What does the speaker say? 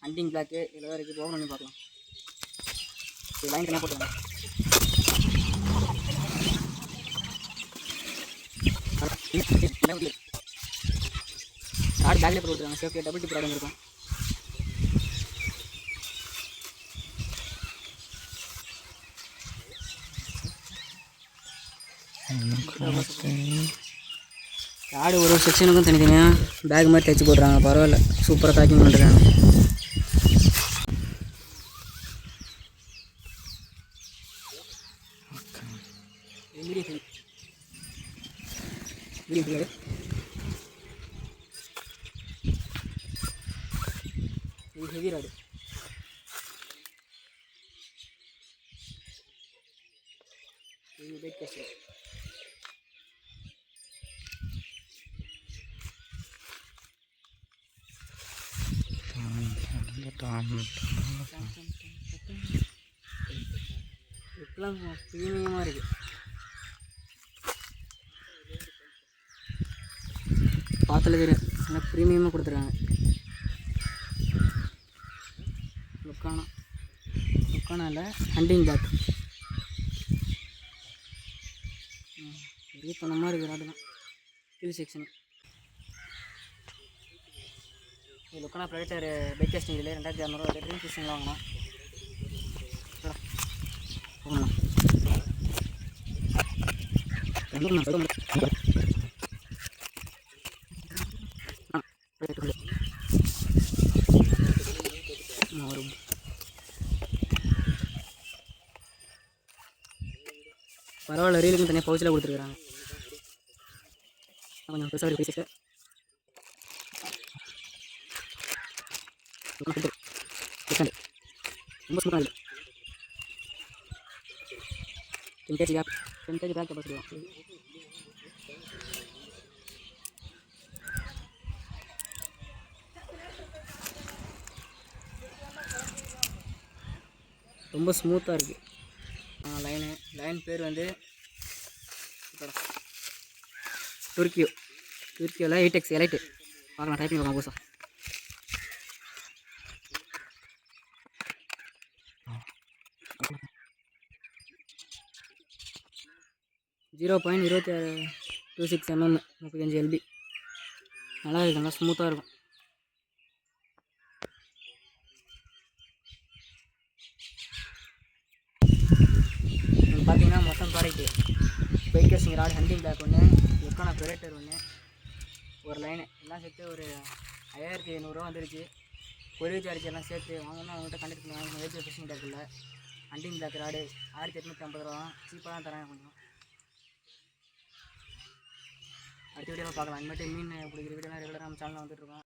Hunting block இதில் தான் இருக்குது. ஓப்பன் பண்ணி பார்க்கலாம். இது லைன் தனியாக போட்டுருங்க. ராடு பேக்லேயே போட்டு கொடுத்துருக்காங்க. சேஃப்டி டபுள் டிப் ராடு இருக்கும். ராடு ஒரு செக்ஷனுக்கும் தனித்தனியாக பேக் மாதிரி தைச்சி போடுறாங்க. பரவாயில்ல, சூப்பராக பேக்கிங் பண்ணுறாங்க. இது ஹெவி ராடு. இது வெயிட் கஸ்ட். இப்பெல்லாம் ப்ரீமியமாக இருக்குது. பார்த்துல தெரியும், நல்லா ப்ரீமியமாக கொடுத்துருக்காங்க. லுக்கானா இல்லை, ஹண்டிங் பேக். பெரிய பண்ண மாதிரி இருக்கிற ராடு தான். கீழ் செக்ஷன். இது லுக்கானா ப்ரைடேட்டர் பைக் டெஸ்டிங். இதில் 2600 ட்ரீம் ஃபிஷிங்கில் வாங்கினோம். பரவாயில்ல, ரீலுக்கும் தனியாக பவுச்சில் கொடுத்துருக்குறாங்க. கொஞ்சம் பெருசாக இருக்குது. ரொம்ப ஸ்மூத்தாக இருக்குது. 10 kg பேக் கெப்பாசிட்டி வரும். ரொம்ப ஸ்மூத்தாக இருக்குது. லைன் பேர் வந்து துருக்கியோவில் 8X எலைட்டு. பார்க்கலாம், டைப்பிங் பார்க்கலாம் புதுசாக. .26 mm 35 LB. நல்லா இருக்குது, நல்லா ஸ்மூத்தாக இருக்கும். பார்த்தீங்கன்னா மொத்தம் ப்ராடக்ட்டு பைக் கேசிங் ராட், ஹண்டிங் பேக் ஒன்று, லுக்கானா ப்ரைடேட்டர் ஒன்று, ஒரு லைனு எல்லாம் சேர்த்து ஒரு 5700 வந்துருச்சு. கொரியர் சார்ஜ் எல்லாம் சேர்த்து வாங்கினா அவங்கள்ட்ட கண்டக்ட் பண்ணி வாங்கணும். Age fishing tackle hunting bag rod 1850 ரூபா தான். சீப்பாக தான் தரேன் கொஞ்சம். அடுத்த வீடியோவில் பார்க்கலாம். இனிமேட்டு மீன் பிடிக்கிற வீடியோலாம் ரெகுலராக நம்ம சேனலில் வந்துட்டுருக்கோம்.